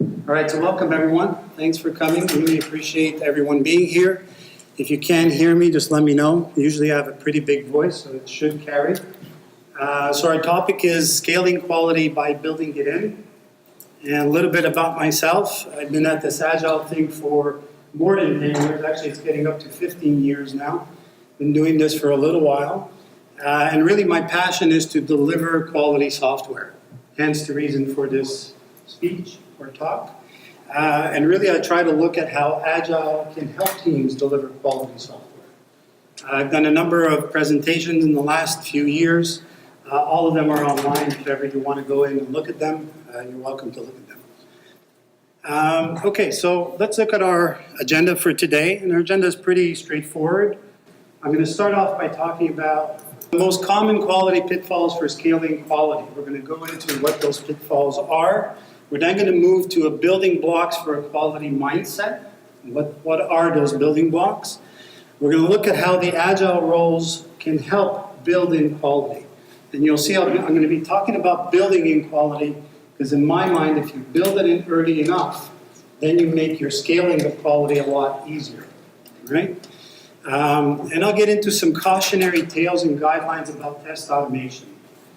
All right, so welcome everyone. Thanks for coming. Really appreciate everyone being here. If you can hear me, just let me know. Usually I have a pretty big voice, so it should carry. So our topic is scaling quality by building it in. And a little bit about myself. I've been at this Agile thing for more than 10 years. Actually, it's getting up to 15 years now. Been doing this for a little while. And really my passion is to deliver quality software. Hence the reason for this speech or talk. And really I try to look at how Agile can help teams deliver quality software. I've done a number of presentations in the last few years. All of them are online. If ever you want to go in and look at them, you're welcome to look at them. Okay, so let's look at our agenda for today. And our agenda is pretty straightforward. I'm going to start off by talking about the most common quality pitfalls for scaling quality. We're going to go into what those pitfalls are. We're then going to move to a building blocks for a quality mindset. What are those building blocks? We're going to look at how the Agile roles can help build in quality. And you'll see I'm going to be talking about building in quality because in my mind, if you build it in early enough, then you make your scaling of quality a lot easier, right? And I'll get into some cautionary tales and guidelines about test automation.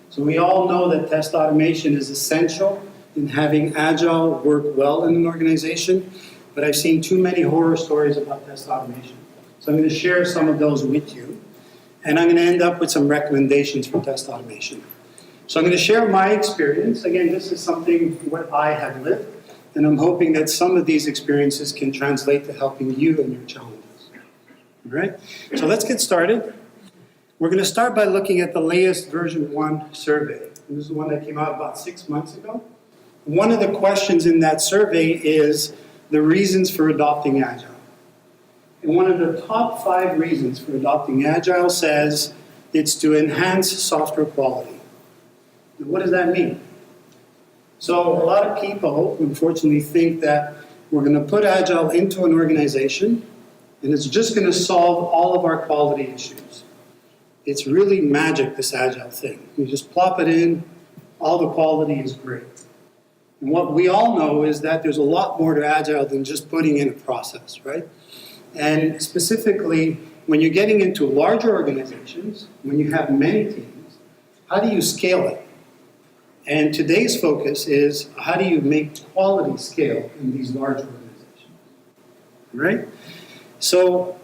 So we all know that test automation is essential in having Agile work well in an organization, but I've seen too many horror stories about test automation. So I'm going to share some of those with you, and I'm going to end up with some recommendations for test automation. So I'm going to share my experience. Again, this is something what I have lived, and I'm hoping that some of these experiences can translate to helping you in your challenges. All right, so let's get started. We're going to start by looking at the latest version 1 survey. This is the one that came out about 6 months ago. One of the questions in that survey is the reasons for adopting Agile. And one of the top 5 reasons for adopting Agile says it's to enhance software quality. Now, what does that mean? So a lot of people, unfortunately, think that we're going to put Agile into an organization and it's just going to solve all of our quality issues. It's really magic, this Agile thing. You just plop it in, all the quality is great. And what we all know is that there's a lot more to Agile than just putting in a process, right? And specifically, when you're getting into larger organizations, when you have many teams, how do you scale it? And today's focus is how do you make quality scale in these large organizations, right? So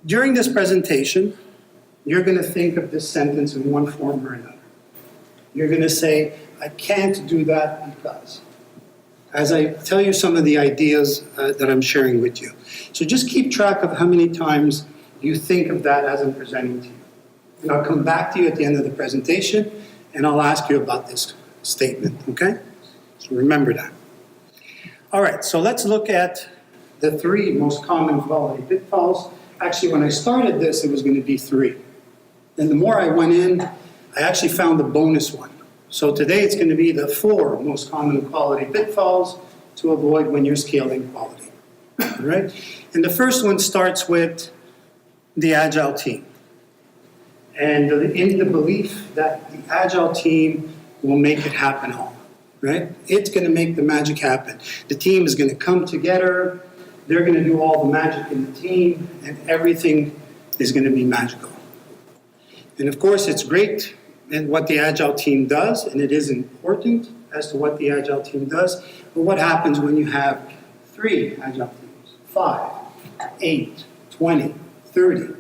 during this presentation, you're going to think of this sentence in one form or another. You're going to say, I can't do that because, as I tell you some of the ideas that I'm sharing with you. So just keep track of how many times you think of that as I'm presenting to you. And I'll come back to you at the end of the presentation and I'll ask you about this statement, okay? So remember that. All right, so let's look at the 3 most common quality pitfalls. Actually, when I started this, it was going to be 3. And the more I went in, I actually found a bonus one. So today it's going to be the 4 most common quality pitfalls to avoid when you're scaling quality. All right? And the first one starts with the Agile team. And in the belief that the Agile team will make it happen all. Right? It's going to make the magic happen. The team is going to come together. They're going to do all the magic in the team. And everything is going to be magical. And of course, it's great and what the Agile team does, and it is important as to what the Agile team does. But what happens when you have 3 Agile teams, 5, 8, 20, 30,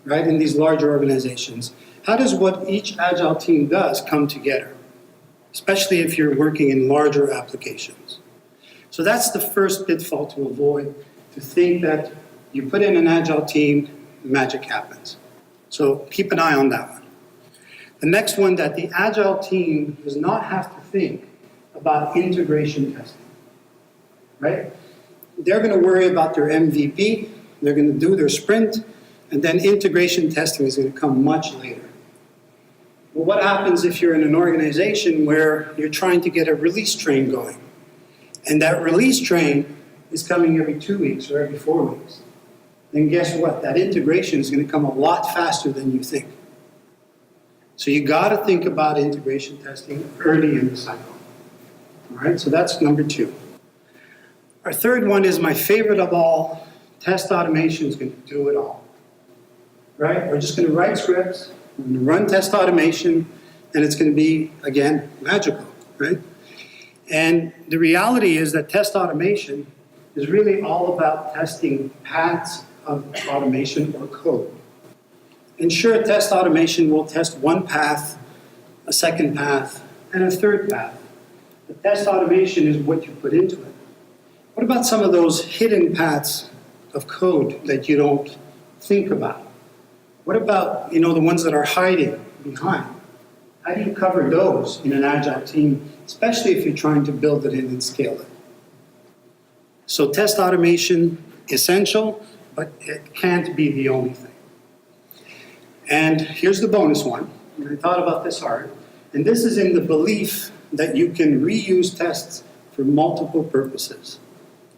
right, in these larger organizations? How does what each Agile team does come together, especially if you're working in larger applications? So that's the first pitfall to avoid, to think that you put in an Agile team, magic happens. So keep an eye on that one. The next one, that the Agile team does not have to think about integration testing, right? They're going to worry about their MVP, they're going to do their sprint, and then integration testing is going to come much later. Well, what happens if you're in an organization where you're trying to get a release train going, and that release train is coming every 2 weeks or every 4 weeks? Then guess what? That integration is going to come a lot faster than you think. So you got to think about integration testing early in the cycle. All right, so that's number 2. Our third one is my favorite of all. Test automation is going to do it all. Right? We're just going to write scripts, we're going to run test automation, and it's going to be, again, magical, right? And the reality is that test automation is really all about testing paths of automation or code. And sure, test automation will test one path, a second path, and a third path. But test automation is what you put into it. What about some of those hidden paths of code that you don't think about? What about, the ones that are hiding behind? How do you cover those in an Agile team, especially if you're trying to build it in and scale it? So test automation, essential, but it can't be the only thing. And here's the bonus one. I thought about this hard. And this is in the belief that you can reuse tests for multiple purposes.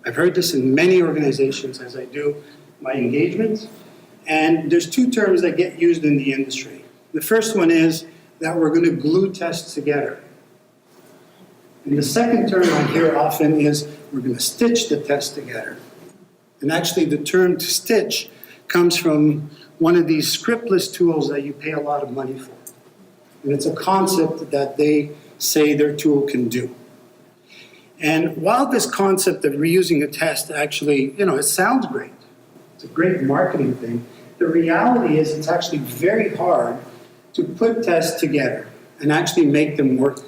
I've heard this in many organizations as I do my engagements. And there's 2 terms that get used in the industry. The first one is that we're going to glue tests together. And the second term I hear often is we're going to stitch the test together. And actually the term to stitch comes from one of these scriptless tools that you pay a lot of money for. And it's a concept that they say their tool can do. And while this concept of reusing a test actually, it sounds great. It's a great marketing thing. The reality is it's actually very hard to put tests together and actually make them work.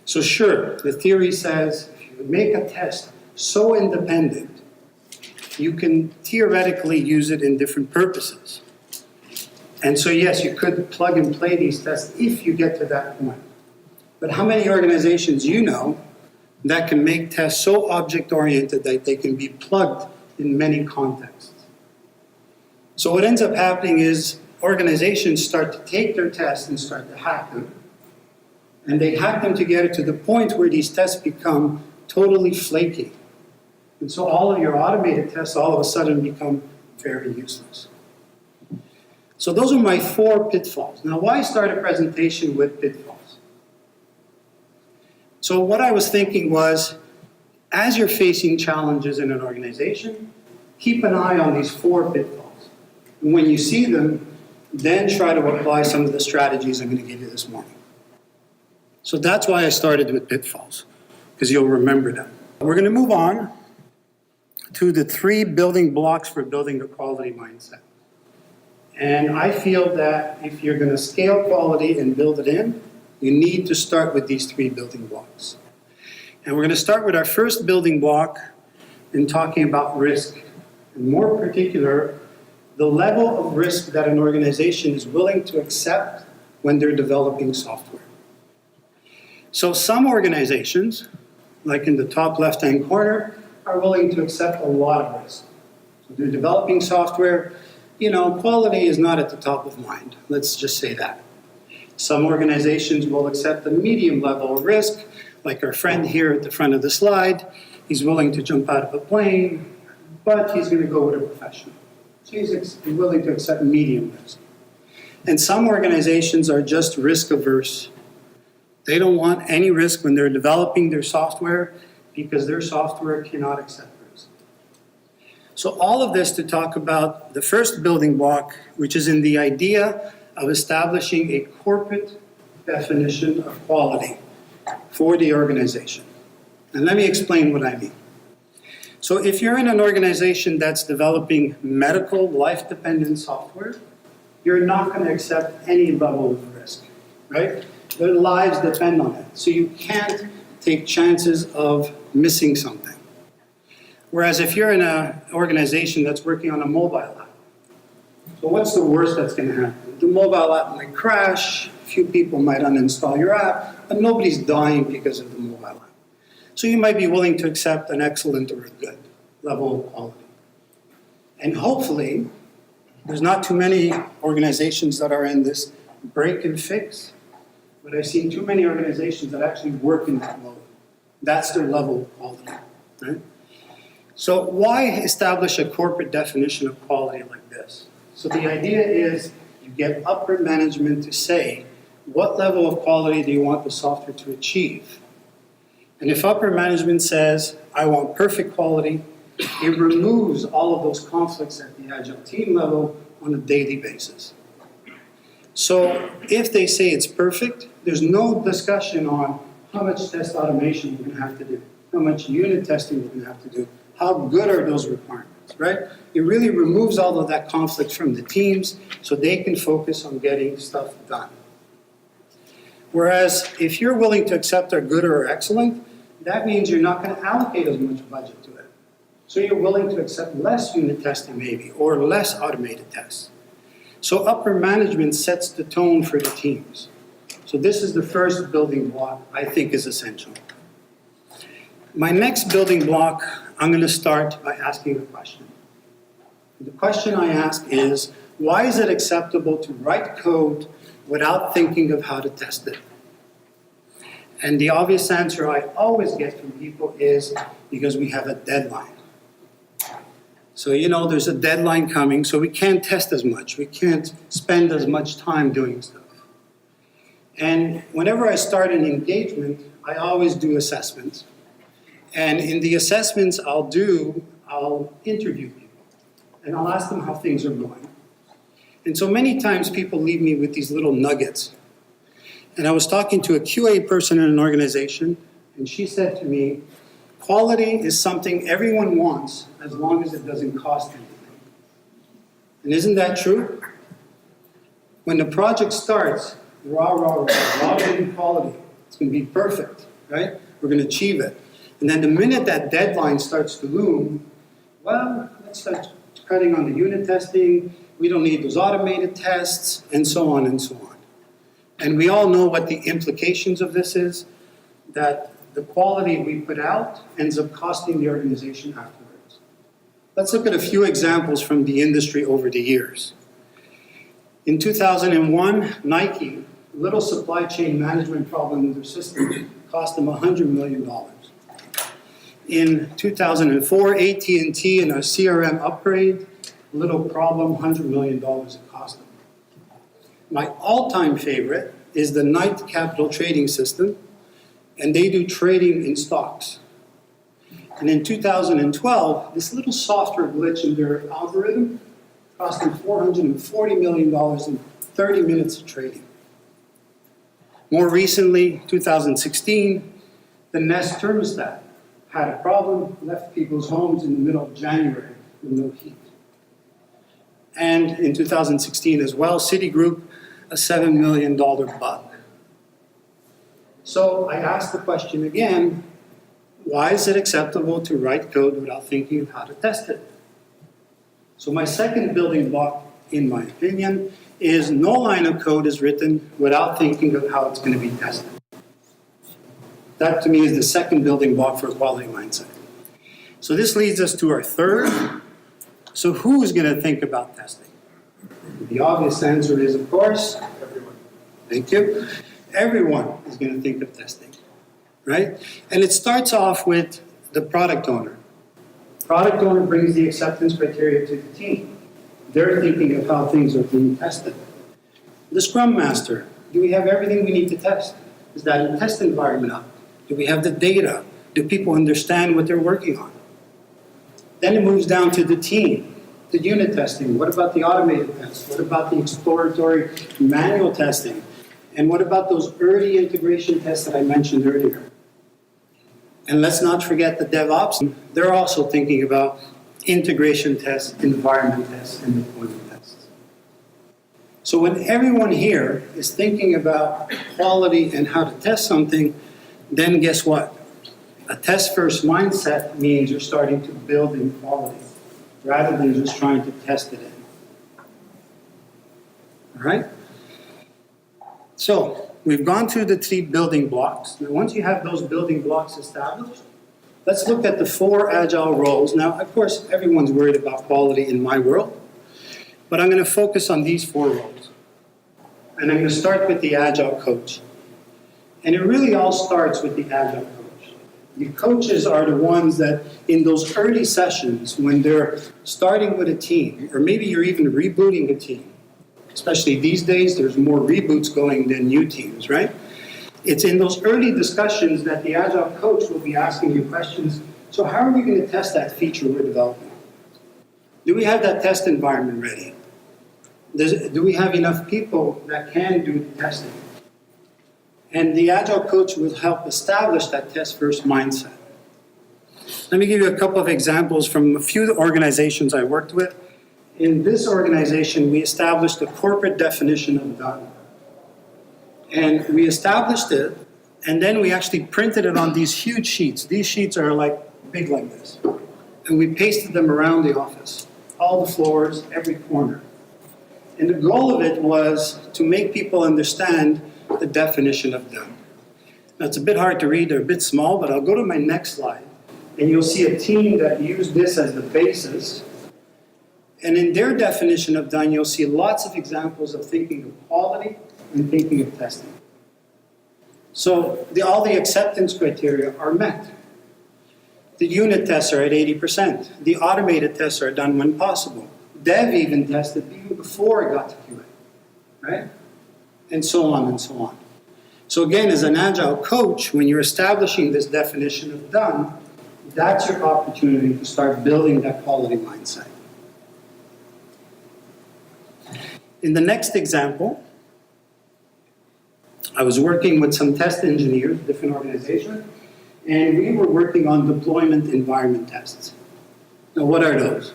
So sure, the theory says if you make a test so independent, you can theoretically use it in different purposes. And so yes, you could plug and play these tests if you get to that point. But how many organizations that can make tests so object-oriented that they can be plugged in many contexts? So what ends up happening is organizations start to take their tests and start to hack them. And they hack them together to the point where these tests become totally flaky. And so all of your automated tests all of a sudden become very useless. So those are my 4 pitfalls. Now, why start a presentation with pitfalls? So what I was thinking was, as you're facing challenges in an organization, keep an eye on these 4 pitfalls. And when you see them, then try to apply some of the strategies I'm going to give you this morning. So that's why I started with pitfalls, because you'll remember them. We're going to move on to the 3 building blocks for building a quality mindset. And I feel that if you're going to scale quality and build it in, you need to start with these 3 building blocks. And we're going to start with our first building block in talking about risk. And more particular, the level of risk that an organization is willing to accept when they're developing software. So some organizations, like in the top left-hand corner, are willing to accept a lot of risk. So they're developing software, quality is not at the top of mind. Let's just say that. Some organizations will accept a medium level of risk, like our friend here at the front of the slide. He's willing to jump out of a plane, but he's going to go with a professional. So he's willing to accept medium risk. And some organizations are just risk averse. They don't want any risk when they're developing their software because their software cannot accept risk. So all of this to talk about the first building block, which is in the idea of establishing a corporate definition of quality for the organization. And let me explain what I mean. So if you're in an organization that's developing medical life-dependent software, you're not going to accept any level of risk, right? Their lives depend on it. So you can't take chances of missing something. Whereas if you're in an organization that's working on a mobile app, so what's the worst that's going to happen? The mobile app might crash, a few people might uninstall your app, but nobody's dying because of the mobile app. So you might be willing to accept an excellent or a good level of quality. And hopefully, there's not too many organizations that are in this break and fix, but I've seen too many organizations that actually work in that mode. That's their level of quality, right? So why establish a corporate definition of quality like this? So the idea is you get upper management to say, what level of quality do you want the software to achieve? And if upper management says, I want perfect quality, it removes all of those conflicts at the Agile team level on a daily basis. So if they say it's perfect, there's no discussion on how much test automation we're going to have to do, how much unit testing we're going to have to do, how good are those requirements, right? It really removes all of that conflict from the teams so they can focus on getting stuff done. Whereas if you're willing to accept our good or excellent, that means you're not going to allocate as much budget to it. So you're willing to accept less unit testing maybe, or less automated tests. So upper management sets the tone for the teams. So this is the first building block I think is essential. My next building block, I'm going to start by asking a question. The question I ask is, why is it acceptable to write code without thinking of how to test it? And the obvious answer I always get from people is because we have a deadline. So, there's a deadline coming, so we can't test as much. We can't spend as much time doing stuff. And whenever I start an engagement, I always do assessments. And in the assessments I'll interview people. And I'll ask them how things are going. And so many times people leave me with these little nuggets. And I was talking to a QA person in an organization, and she said to me, quality is something everyone wants as long as it doesn't cost anything. And isn't that true? When the project starts, we're getting quality. It's going to be perfect, right? We're going to achieve it. And then the minute that deadline starts to loom, well, let's start cutting on the unit testing. We don't need those automated tests, and so on and so on. And we all know what the implications of this is, that the quality we put out ends up costing the organization afterwards. Let's look at a few examples from the industry over the years. In 2001, Nike, a little supply chain management problem in their system cost them $100 million. In 2004, AT&T and a CRM upgrade, a little problem, $100 million it cost them. My all-time favorite is the Knight Capital Trading System, and they do trading in stocks. And in 2012, this little software glitch in their algorithm cost them $440 million in 30 minutes of trading. More recently, 2016, the Nest thermostat had a problem, left people's homes in the middle of January with no heat. And in 2016 as well, Citigroup, a $7 million bug. So I asked the question again, why is it acceptable to write code without thinking of how to test it? So my second building block, in my opinion, is no line of code is written without thinking of how it's going to be tested. That to me is the second building block for a quality mindset. So this leads us to our third. So who is going to think about testing? The obvious answer is, of course, everyone. Thank you. Everyone is going to think of testing, right? And it starts off with the product owner. Product owner brings the acceptance criteria to the team. They're thinking of how things are being tested. The Scrum Master, do we have everything we need to test? Is that test environment up? Do we have the data? Do people understand what they're working on? Then it moves down to the team, the unit testing. What about the automated tests? What about the exploratory manual testing? And what about those early integration tests that I mentioned earlier? And let's not forget the DevOps. They're also thinking about integration tests, environment tests, and deployment tests. So when everyone here is thinking about quality and how to test something, then guess what? A test-first mindset means you're starting to build in quality rather than just trying to test it in. All right? So we've gone through the 3 building blocks. Now, once you have those building blocks established, let's look at the 4 agile roles. Now, of course, everyone's worried about quality in my world, but I'm going to focus on these 4 roles. And I'm going to start with the agile coach. And it really all starts with the agile coach. The coaches are the ones that in those early sessions when they're starting with a team, or maybe you're even rebooting a team, especially these days, there's more reboots going than new teams, right? It's in those early discussions that the Agile coach will be asking you questions. So how are we going to test that feature we're developing? Do we have that test environment ready? Do we have enough people that can do the testing? And the Agile coach will help establish that test-first mindset. Let me give you a couple of examples from a few organizations I worked with. In this organization, we established a corporate definition of done. And we established it, and then we actually printed it on these huge sheets. These sheets are like big like this. And we pasted them around the office, all the floors, every corner. And the goal of it was to make people understand the definition of done. Now, it's a bit hard to read, they're a bit small, but I'll go to my next slide. And you'll see a team that used this as the basis. And in their definition of done, you'll see lots of examples of thinking of quality and thinking of testing. So all the acceptance criteria are met. The unit tests are at 80%. The automated tests are done when possible. Dev even tested even before it got to QA, right? And so on and so on. So again, as an Agile coach, when you're establishing this definition of done, that's your opportunity to start building that quality mindset. In the next example, I was working with some test engineers, different organizations, and we were working on deployment environment tests. Now, what are those?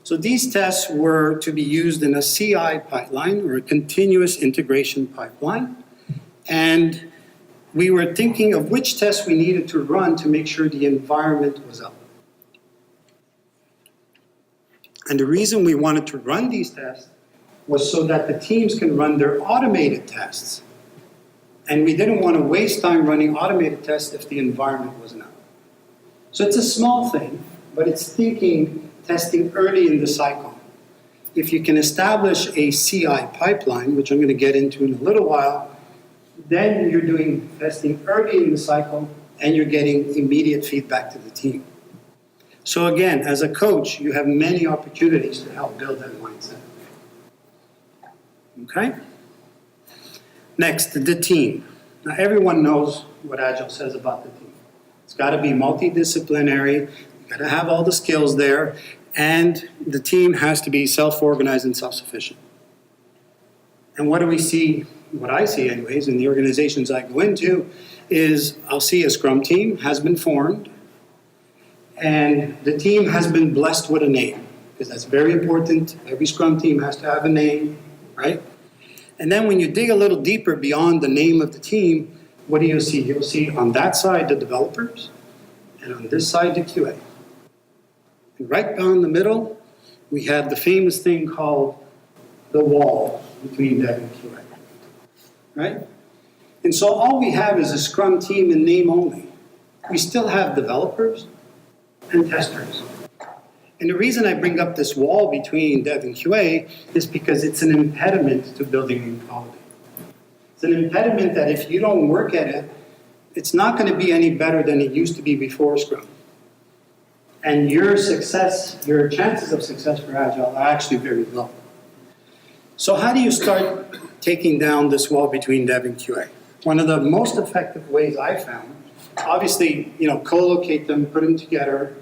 So these tests were to be used in a CI pipeline, or a continuous integration pipeline, and we were thinking of which tests we needed to run to make sure the environment was up. And the reason we wanted to run these tests was so that the teams can run their automated tests. And we didn't want to waste time running automated tests if the environment wasn't up. So it's a small thing, but it's testing early in the cycle. If you can establish a CI pipeline, which I'm going to get into in a little while, then you're doing testing early in the cycle and you're getting immediate feedback to the team. So again, as a coach, you have many opportunities to help build that mindset. Okay? Next, the team. Now, everyone knows what Agile says about the team. It's got to be multidisciplinary, you've got to have all the skills there, and the team has to be self-organized and self-sufficient. And what do we see, what I see anyways, in the organizations I go into, is I'll see a Scrum team has been formed, and the team has been blessed with a name, because that's very important. Every Scrum team has to have a name, right? And then when you dig a little deeper beyond the name of the team, what do you see? You'll see on that side the developers, and on this side the QA. And right down the middle, we have the famous thing called the wall between Dev and QA, right? And so all we have is a Scrum team in name only. We still have developers and testers. And the reason I bring up this wall between Dev and QA is because it's an impediment to building in quality. It's an impediment that if you don't work at it, it's not going to be any better than it used to be before Scrum. And your chances of success for Agile are actually very low. So how do you start taking down this wall between Dev and QA? One of the most effective ways I found, obviously, co-locate them, put them together,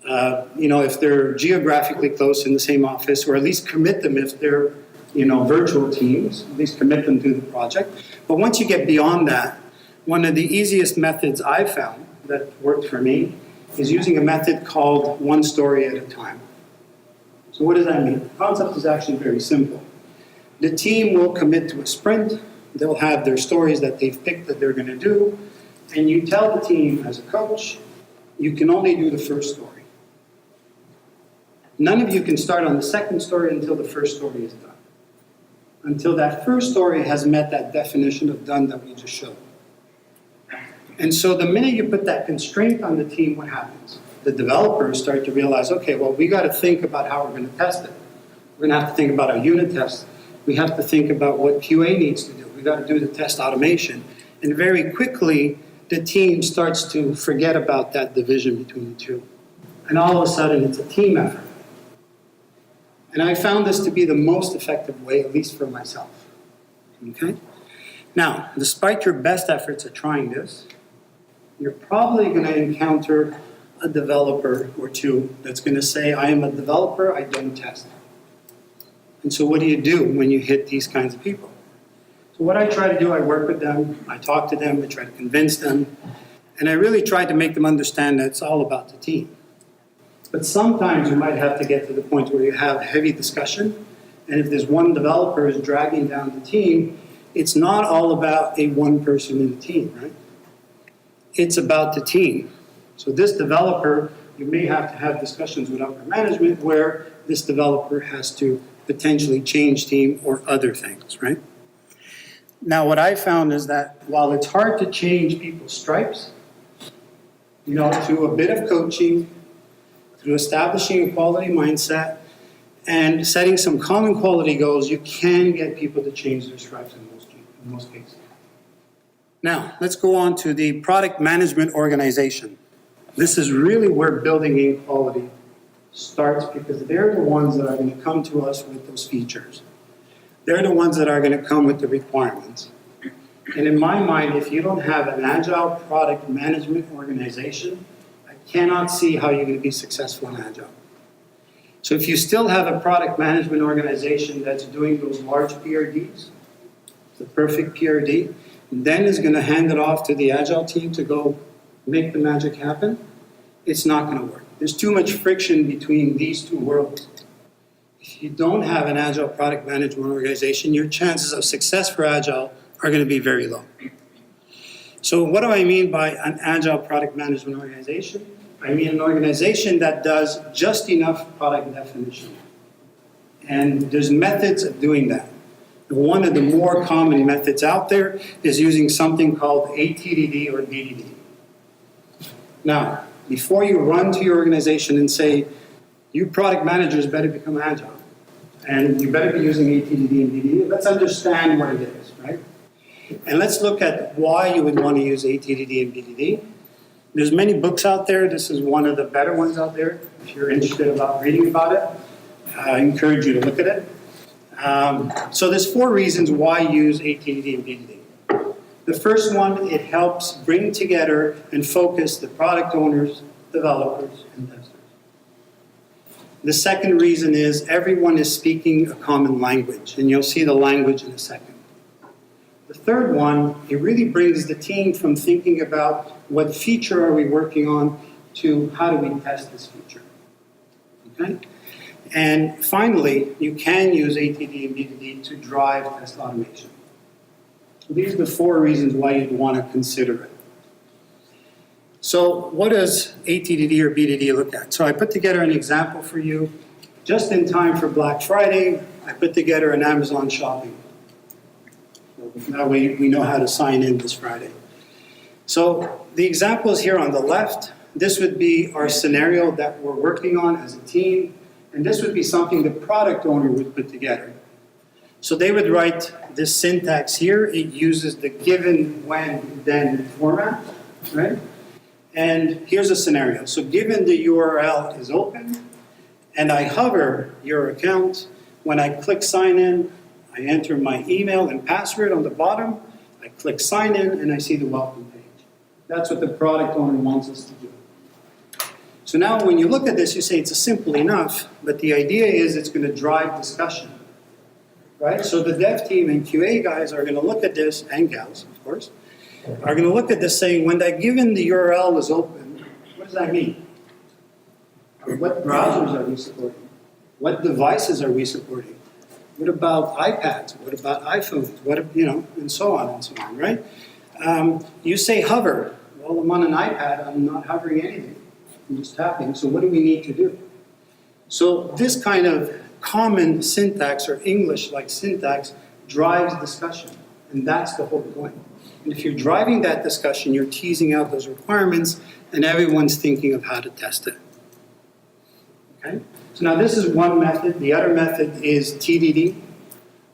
if they're geographically close in the same office, or at least commit them if they're, virtual teams, at least commit them to the project. But once you get beyond that, one of the easiest methods I've found that worked for me is using a method called one story at a time. So what does that mean? The concept is actually very simple. The team will commit to a sprint. They'll have their stories that they've picked that they're going to do. And you tell the team as a coach, you can only do the first story. None of you can start on the second story until the first story is done. Until that first story has met that definition of done that we just showed. And so the minute you put that constraint on the team, what happens? The developers start to realize, okay, well, we got to think about how we're going to test it. We're going to have to think about our unit tests. We have to think about what QA needs to do. We got to do the test automation. And very quickly, the team starts to forget about that division between the two. And all of a sudden, it's a team effort. And I found this to be the most effective way, at least for myself. Okay? Now, despite your best efforts at trying this, you're probably going to encounter a developer or two that's going to say, I am a developer, I don't test. And so what do you do when you hit these kinds of people? So what I try to do, I work with them, I talk to them, I try to convince them, and I really try to make them understand that it's all about the team. But sometimes you might have to get to the point where you have heavy discussion, and if there's one developer is dragging down the team, it's not all about a one person in the team, right? It's about the team. So this developer, you may have to have discussions with upper management where this developer has to potentially change team or other things, right? Now what I found is that while it's hard to change people's stripes, through a bit of coaching, through establishing a quality mindset, and setting some common quality goals, you can get people to change their stripes in most cases. Now, let's go on to the product management organization. This is really where building in quality starts, because they're the ones that are going to come to us with those features. They're the ones that are going to come with the requirements. And in my mind, if you don't have an agile product management organization, I cannot see how you're going to be successful in agile. So if you still have a product management organization that's doing those large PRDs, the perfect PRD, then is going to hand it off to the agile team to go make the magic happen, it's not going to work. There's too much friction between these two worlds. If you don't have an agile product management organization, your chances of success for agile are going to be very low. So what do I mean by an agile product management organization? I mean an organization that does just enough product definition. And there's methods of doing that. One of the more common methods out there is using something called ATDD or BDD. Now, before you run to your organization and say, you product managers better become agile, and you better be using ATDD and BDD, let's understand what it is, right? And let's look at why you would want to use ATDD and BDD. There's many books out there. This is one of the better ones out there. If you're interested about reading about it, I encourage you to look at it. So there's 4 reasons why use ATDD and BDD. The first one, it helps bring together and focus the product owners, developers, and testers. The second reason is everyone is speaking a common language, and you'll see the language in a second. The third one, it really brings the team from thinking about what feature are we working on to how do we test this feature, okay? And finally, you can use ATD and BDD to drive test automation. These are the 4 reasons why you'd want to consider it. So what does ATDD or BDD look at? So I put together an example for you. Just in time for Black Friday, I put together an Amazon shopping. So that way we know how to sign in this Friday. So the example is here on the left. This would be our scenario that we're working on as a team. And this would be something the product owner would put together. So they would write this syntax here. It uses the given, when, then format, right? And here's a scenario. So given the URL is open, and I hover your account, when I click sign in, I enter my email and password on the bottom, I click sign in, and I see the welcome page. That's what the product owner wants us to do. So now when you look at this, you say it's simple enough, but the idea is it's going to drive discussion, right? So the dev team and QA guys are going to look at this, and gals, of course, are going to look at this saying, when that given the URL is open, what does that mean? What browsers are we supporting? What devices are we supporting? What about iPads? What about iPhones? What, and so on, right? You say hover. Well, I'm on an iPad. I'm not hovering anything. I'm just tapping. So what do we need to do? So this kind of common syntax or English-like syntax drives discussion. And that's the whole point. And if you're driving that discussion, you're teasing out those requirements, and everyone's thinking of how to test it. Okay? So now this is one method. The other method is TDD,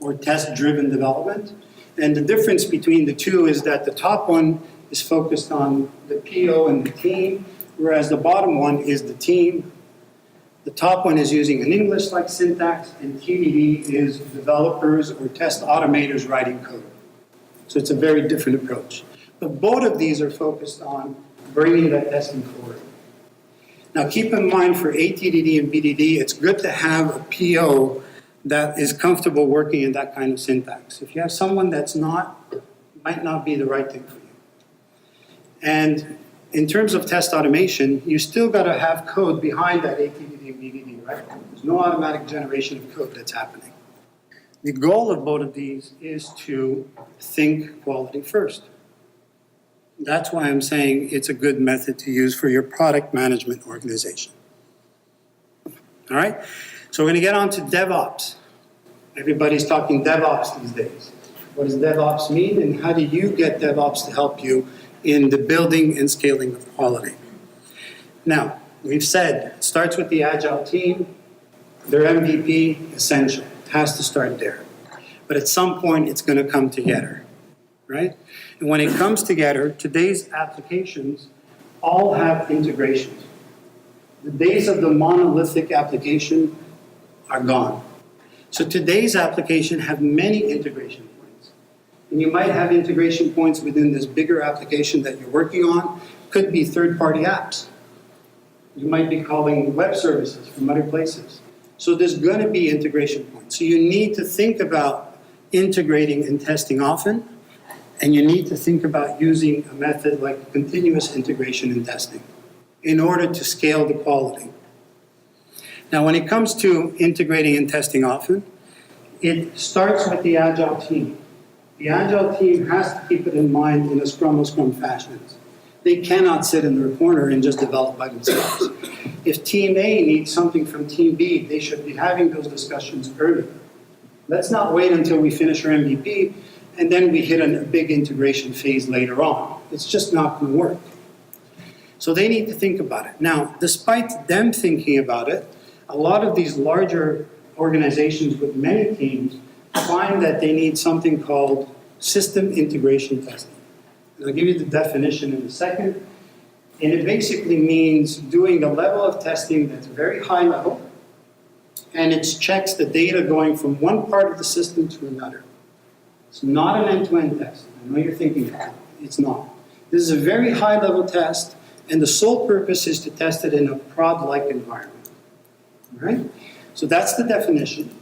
or test-driven development. And the difference between the two is that the top one is focused on the PO and the team, whereas the bottom one is the team. The top one is using an English-like syntax, and TDD is developers or test automators writing code. So it's a very different approach. But both of these are focused on bringing that testing forward. Now keep in mind for ATDD and BDD, it's good to have a PO that is comfortable working in that kind of syntax. If you have someone that's not, it might not be the right thing for you. And in terms of test automation, you still got to have code behind that ATDD and BDD, right? There's no automatic generation of code that's happening. The goal of both of these is to think quality first. That's why I'm saying it's a good method to use for your product management organization. All right? So we're going to get on to DevOps. Everybody's talking DevOps these days. What does DevOps mean, and how do you get DevOps to help you in the building and scaling of quality? Now, we've said it starts with the Agile team. Their MVP, essential. It has to start there. But at some point, it's going to come together, right? And when it comes together, today's applications all have integrations. The days of the monolithic application are gone. So today's application have many integration points. And you might have integration points within this bigger application that you're working on. Could be third-party apps. You might be calling web services from other places. So there's going to be integration points. So you need to think about integrating and testing often, and you need to think about using a method like continuous integration and testing in order to scale the quality. Now, when it comes to integrating and testing often, it starts with the Agile team. The Agile team has to keep it in mind in a Scrum fashion. They cannot sit in their corner and just develop by themselves. If Team A needs something from Team B, they should be having those discussions early. Let's not wait until we finish our MVP and then we hit a big integration phase later on. It's just not going to work. So they need to think about it. Now, despite them thinking about it, a lot of these larger organizations with many teams find that they need something called system integration testing. And I'll give you the definition in a second. And it basically means doing a level of testing that's very high level, and it checks the data going from one part of the system to another. It's not an end-to-end test. I know you're thinking that. It's not. This is a very high-level test, and the sole purpose is to test it in a prod-like environment. All right? So that's the definition.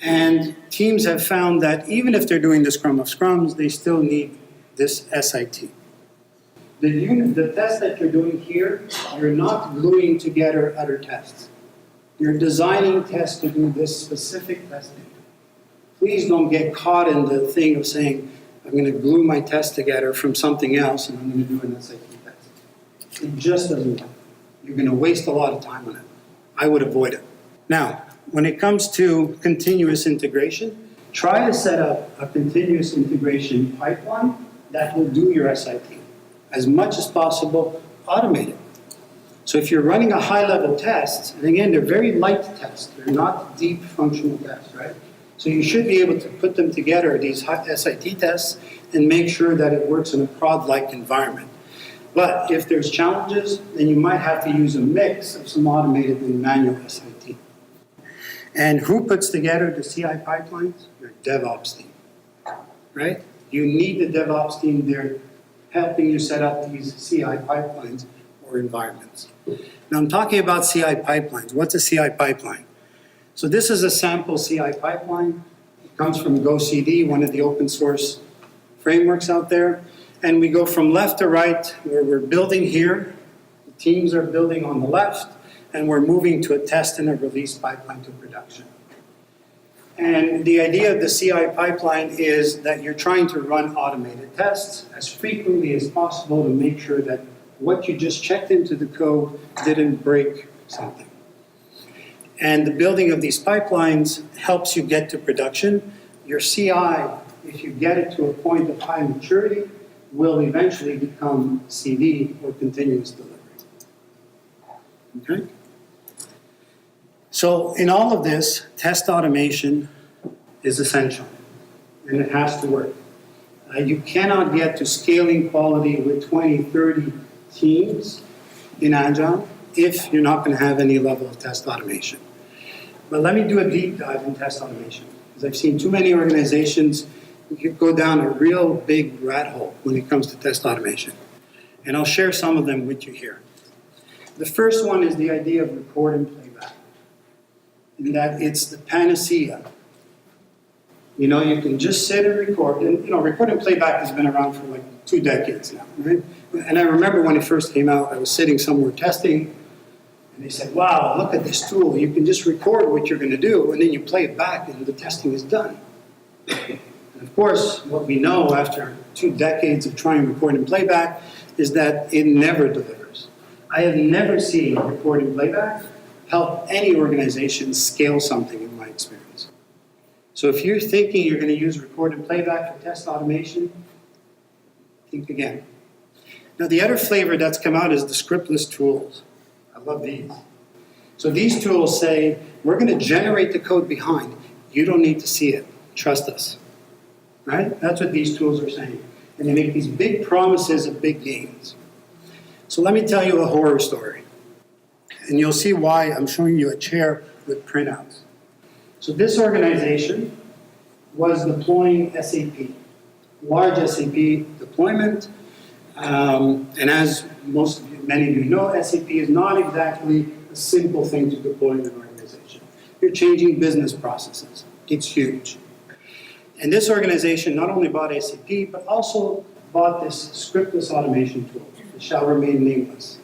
And teams have found that even if they're doing the Scrum of Scrums, they still need this SIT. The test that you're doing here, you're not gluing together other tests. You're designing tests to do this specific testing. Please don't get caught in the thing of saying, I'm going to glue my test together from something else and I'm going to do an SIT test. It just doesn't work. You're going to waste a lot of time on it. I would avoid it. Now, when it comes to continuous integration, try to set up a continuous integration pipeline that will do your SIT. As much as possible, automate it. So if you're running a high-level test, and again, they're very light tests. They're not deep functional tests, right? So you should be able to put them together, these SIT tests, and make sure that it works in a prod-like environment. But if there's challenges, then you might have to use a mix of some automated and manual SIT. And who puts together the CI pipelines? Your DevOps team, right? You need the DevOps team there helping you set up these CI pipelines or environments. Now I'm talking about CI pipelines. What's a CI pipeline? So this is a sample CI pipeline. It comes from GoCD, one of the open source frameworks out there. And we go from left to right, where we're building here. The teams are building on the left, and we're moving to a test and a release pipeline to production. And the idea of the CI pipeline is that you're trying to run automated tests as frequently as possible to make sure that what you just checked into the code didn't break something. And the building of these pipelines helps you get to production. Your CI, if you get it to a point of high maturity, will eventually become CD, or continuous delivery. Okay? So in all of this, test automation is essential, and it has to work. You cannot get to scaling quality with 20, 30 teams in Agile if you're not going to have any level of test automation. But let me do a deep dive in test automation, because I've seen too many organizations we could go down a real big rat hole when it comes to test automation. And I'll share some of them with you here. The first one is the idea of record and playback, in that it's the panacea. You know, you can just sit and record, and you know, record and playback has been around for like 2 decades now, right? And I remember when it first came out, I was sitting somewhere testing, and they said, wow, look at this tool. You can just record what you're going to do, and then you play it back, and the testing is done. And of course, what we know after 2 decades of trying record and playback is that it never delivers. I have never seen record and playback help any organization scale something in my experience. So if you're thinking you're going to use record and playback for test automation, think again. Now the other flavor that's come out is the scriptless tools. I love these. So these tools say, we're going to generate the code behind. You don't need to see it. Trust us. Right? That's what these tools are saying. And they make these big promises of big gains. So let me tell you a horror story. And you'll see why I'm showing you a chair with printouts. So this organization was deploying SAP, large SAP deployment. And as many of you know, SAP is not exactly a simple thing to deploy in an organization. You're changing business processes. It's huge. And this organization not only bought SAP, but also bought this scriptless automation tool, that shall remain nameless.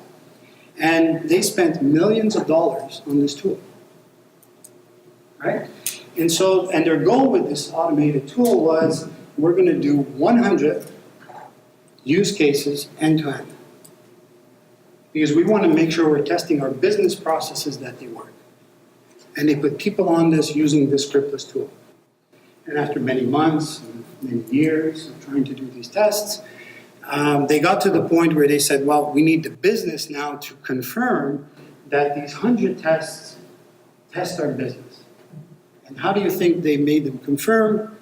And they spent millions of dollars on this tool, right? And their goal with this automated tool was, we're going to do 100 use cases end-to-end. Because we want to make sure we're testing our business processes that they work. And they put people on this using this scriptless tool. And after many months, and many years of trying to do these tests, they got to the point where they said, well, we need the business now to confirm that these 100 tests test our business. And how do you think they made them confirm?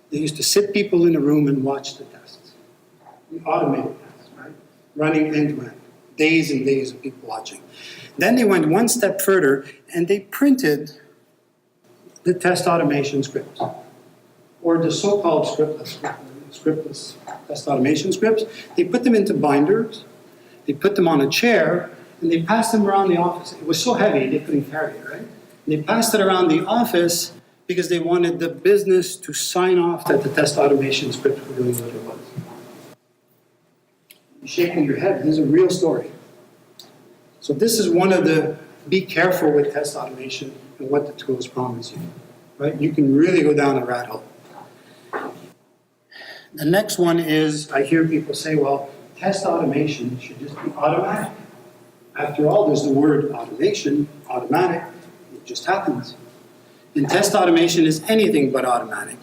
They used to sit people in a room and watch the tests. The automated tests, right? Running end-to-end. Days and days of people watching. Then they went one step further and they printed the test automation scripts, or the so-called scriptless test automation scripts. They put them into binders, they put them on a chair, and they passed them around the office. It was so heavy they couldn't carry it, right? And they passed it around the office because they wanted the business to sign off that the test automation script were doing what it was. You're shaking your head. This is a real story. So this is one of the, be careful with test automation and what the tools promise you, right? You can really go down a rat hole. The next one is, I hear people say, well, test automation should just be automatic. After all, there's the word automation, automatic, it just happens. And test automation is anything but automatic.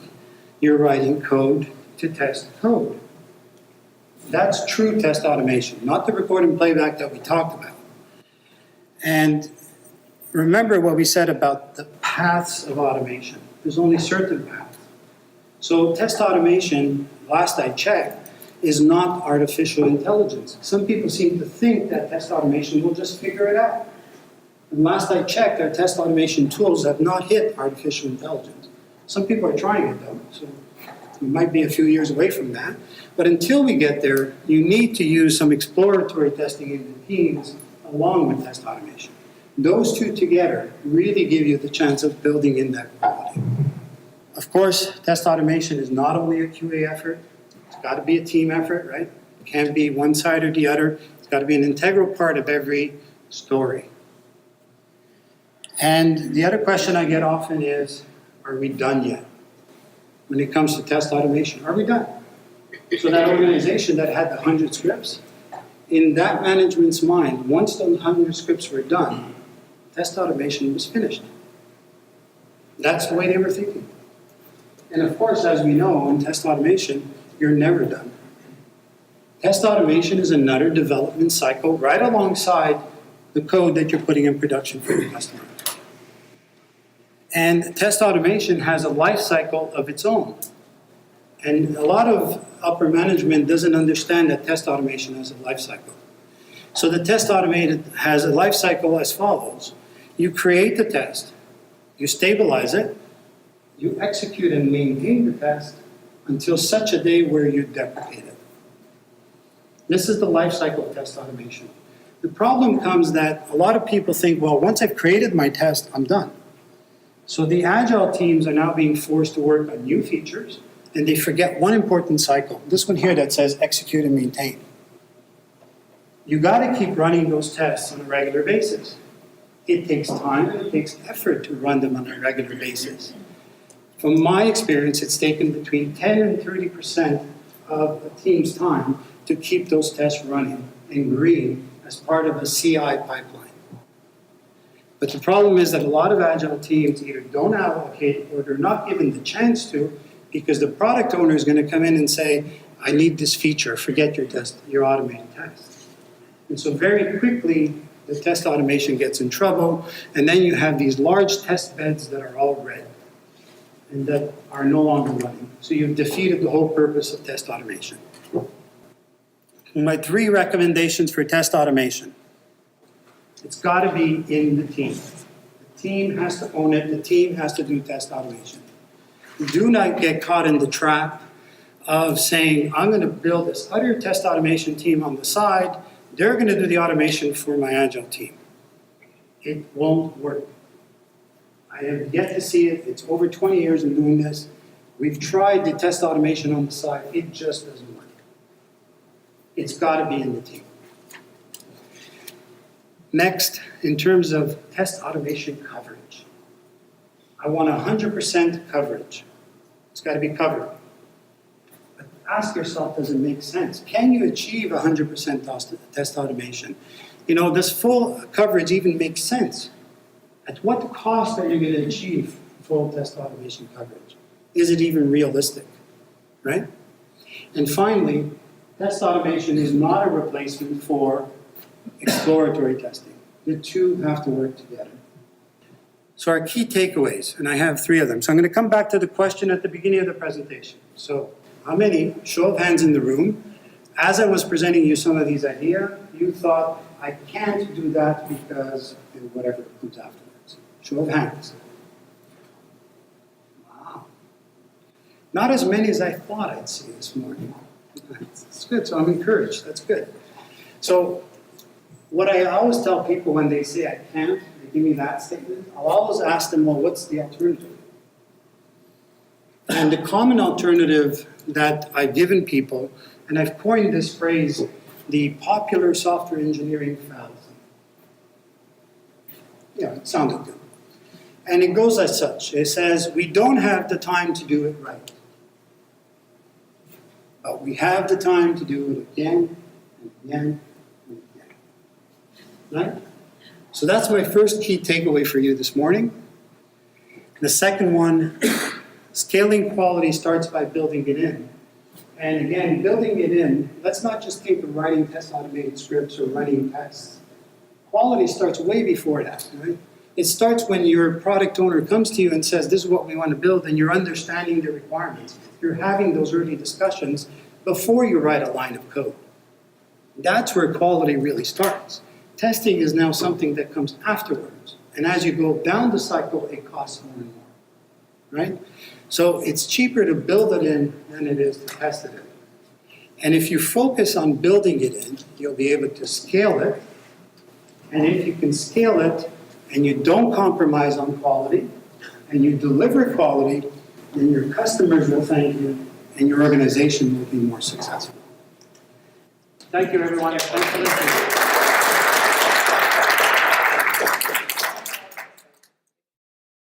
You're writing code to test code. That's true test automation, not the record and playback that we talked about. And remember what we said about the paths of automation. There's only certain paths. So test automation, last I checked, is not artificial intelligence. Some people seem to think that test automation will just figure it out. And last I checked, our test automation tools have not hit artificial intelligence. Some people are trying it though, so we might be a few years away from that. But until we get there, you need to use some exploratory testing in the teams along with test automation. Those two together really give you the chance of building in that quality. Of course, test automation is not only a QA effort. It's got to be a team effort, right? It can't be one side or the other. It's got to be an integral part of every story. And the other question I get often is, are we done yet? When it comes to test automation, are we done? So that organization that had the 100 scripts, in that management's mind, once those 100 scripts were done, test automation was finished. That's the way they were thinking. And of course, as we know, in test automation, you're never done. Test automation is another development cycle right alongside the code that you're putting in production for your customer. And test automation has a life cycle of its own. And a lot of upper management doesn't understand that test automation has a life cycle. So the test automated has a life cycle as follows. You create the test, you stabilize it, you execute and maintain the test until such a day where you deprecate it. This is the life cycle of test automation. The problem comes that a lot of people think, well, once I've created my test, I'm done. So the Agile teams are now being forced to work on new features, and they forget one important cycle. This one here that says execute and maintain. You got to keep running those tests on a regular basis. It takes time, it takes effort to run them on a regular basis. From my experience, it's taken between 10 and 30% of a team's time to keep those tests running and green as part of a CI pipeline. But the problem is that a lot of Agile teams either don't allocate or they're not given the chance to, because the product owner is going to come in and say, I need this feature, forget your automated test. And so very quickly, the test automation gets in trouble, and then you have these large test beds that are all red and that are no longer running. So you've defeated the whole purpose of test automation. My 3 recommendations for test automation. It's got to be in the team. The team has to own it. The team has to do test automation. Do not get caught in the trap of saying, I'm going to build this other test automation team on the side. They're going to do the automation for my Agile team. It won't work. I have yet to see it. It's over 20 years in doing this. We've tried the test automation on the side. It just doesn't work. It's got to be in the team. Next, in terms of test automation coverage, I want 100% coverage. It's got to be covered. But ask yourself, does it make sense? Can you achieve 100% test automation? You know, does full coverage even make sense? At what cost are you going to achieve full test automation coverage? Is it even realistic, right? And finally, test automation is not a replacement for exploratory testing. The two have to work together. So our key takeaways, and I have 3 of them. So I'm going to come back to the question at the beginning of the presentation. So how many, show of hands in the room, as I was presenting you some of these ideas, you thought, I can't do that because, and whatever comes afterwards. Show of hands. Wow. Not as many as I thought I'd see this morning. That's good, so I'm encouraged. That's good. So what I always tell people when they say I can't, they give me that statement, I'll always ask them, well, what's the alternative? And the common alternative that I've given people, and I've coined this phrase, the popular software engineering fallacy. Yeah, it sounded good. And it goes as such. It says, we don't have the time to do it right. But we have the time to do it again and again and again. Right? So that's my first key takeaway for you this morning. The second one, scaling quality starts by building it in. And again, building it in, let's not just think of writing test automated scripts or running tests. Quality starts way before that, right? It starts when your product owner comes to you and says, this is what we want to build, and you're understanding the requirements. You're having those early discussions before you write a line of code. That's where quality really starts. Testing is now something that comes afterwards. And as you go down the cycle, it costs more and more, right? So it's cheaper to build it in than it is to test it in. And if you focus on building it in, you'll be able to scale it. And if you can scale it and you don't compromise on quality and you deliver quality, then your customers will thank you and your organization will be more successful. Thank you, everyone. Thanks for listening.